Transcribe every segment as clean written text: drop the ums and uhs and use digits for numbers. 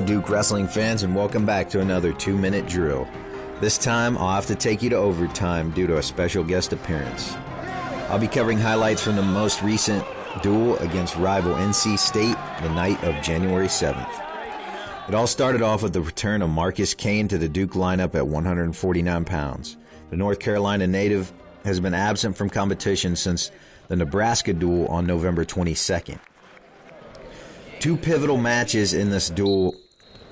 Duke wrestling fans, and welcome back to another 2-minute drill. This time, I'll have to take you to overtime due to a special guest appearance. I'll be covering highlights from the most recent duel against rival NC State the night of January 7th. It all started off with the return of Marcus Kane to the Duke lineup at 149 pounds. The North Carolina native has been absent from competition since the Nebraska duel on November 22nd. Two pivotal matches in this duel,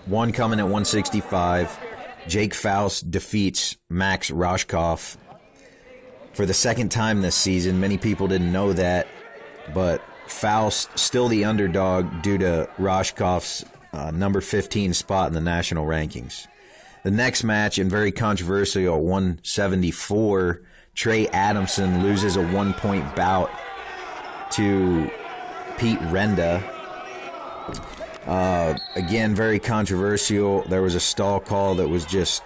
one coming at 165. Jake Faust defeats Max Roshkoff for the second time this season. Many people didn't know that, but Faust still the underdog due to Roshkoff's number 15 spot in the national rankings. The next match, and very controversial, at 174, Trey Adamson loses a 1-point bout to Pete Renda. Again, very controversial. There was a stall call that was just,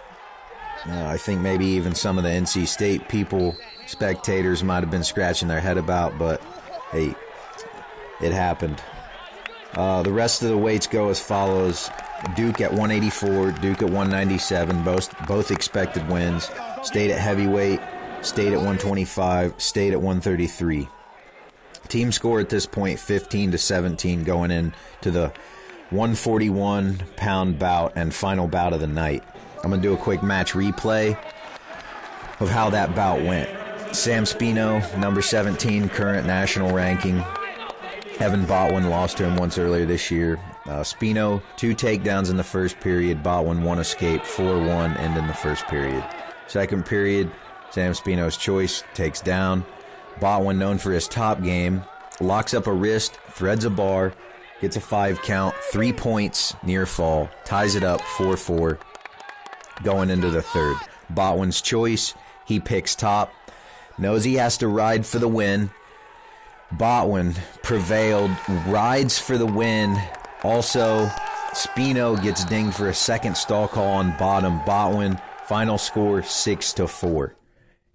I think maybe even some of the NC State people, spectators, might have been scratching their head about, but hey, it happened. The rest of the weights go as follows. Duke at 184, Duke at 197, both expected wins. State at heavyweight, State at 125, State at 133. Team score at this point 15-17 going into the 141-pound bout and final bout of the night. I'm going to do a quick match replay of how that bout went. Sam Spino, number 17, current national ranking. Evan Botwin lost to him once earlier this year. Spino, 2 takedowns in the first period. Botwin, 1 escape, 4-1, ending the first period. Second period, Sam Spino's choice, takes down. Botwin, known for his top game, locks up a wrist, threads a bar, gets a 5 count, 3 points, near fall, ties it up 4-4, going into the third. Botwin's choice, he picks top, knows he has to ride for the win. Botwin prevailed, rides for the win. Also, Spino gets dinged for a second stall call on bottom. Botwin, final score 6-4.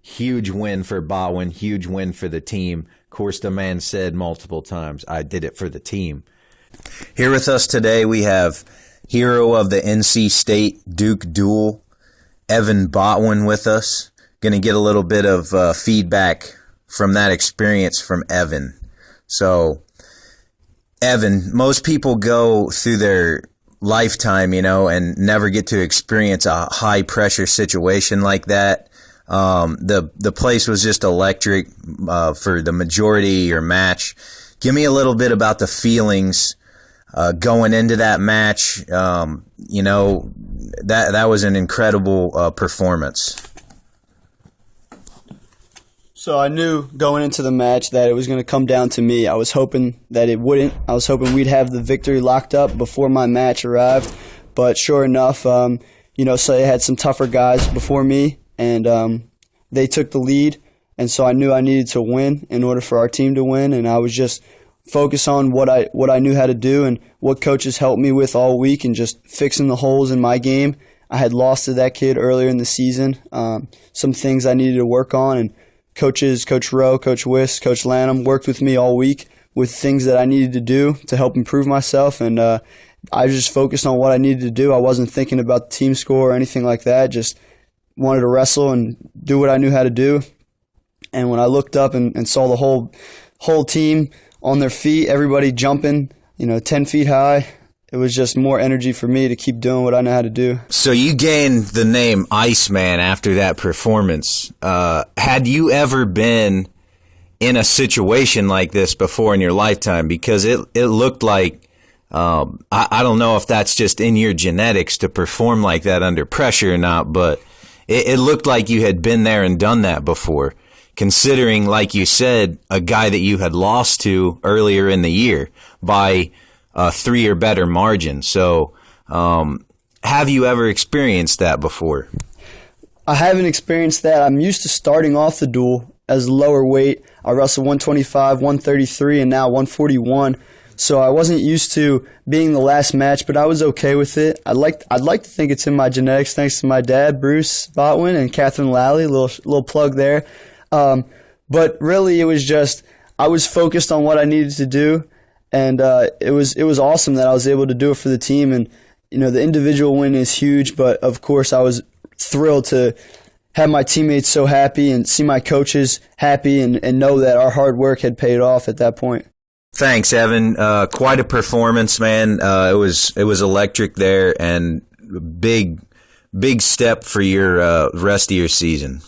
Huge win for Botwin, huge win for the team. Of course, the man said multiple times, I did it for the team. Here with us today, we have hero of the NC State Duke duel, Evan Botwin, with us. Going to get a little bit of feedback from that experience from Evan. So, Evan, most people go through their lifetime, and never get to experience a high-pressure situation like that. The place was just electric for the majority of your match. Give me a little bit about the feelings going into that match. That was an incredible performance. So I knew going into the match that it was going to come down to me. I was hoping that it wouldn't. I was hoping we'd have the victory locked up before my match arrived. But sure enough, so I had some tougher guys before me, and they took the lead. And so I knew I needed to win in order for our team to win. And I was just focused on what I knew how to do and what coaches helped me with all week, and just fixing the holes in my game. I had lost to that kid earlier in the season. Some things I needed to work on, and coaches, Coach Rowe, Coach Wiss, Coach Lanham, worked with me all week with things that I needed to do to help improve myself. And I just focused on what I needed to do. I wasn't thinking about the team score or anything like that. Just wanted to wrestle and do what I knew how to do. And when I looked up and saw the whole team on their feet, everybody jumping, 10 feet high, it was just more energy for me to keep doing what I know how to do. So you gained the name Iceman after that performance. Had you ever been in a situation like this before in your lifetime? Because it looked like, I don't know if that's just in your genetics to perform like that under pressure or not, but it looked like you had been there and done that before, considering, like you said, a guy that you had lost to earlier in the year by 3 or better margin. So, have you ever experienced that before? I haven't experienced that. I'm used to starting off the duel as lower weight. I wrestled 125, 133, and now 141. So I wasn't used to being the last match, but I was okay with it. I'd like to think it's in my genetics, thanks to my dad, Bruce Botwin, and Catherine Lally. Little plug there. But really, it was just I was focused on what I needed to do. And it was awesome that I was able to do it for the team. And the individual win is huge, but of course I was thrilled to have my teammates so happy and see my coaches happy and know that our hard work had paid off at that point. Thanks, Evan. Quite a performance, man. It was electric there, and big step for your rest of your season.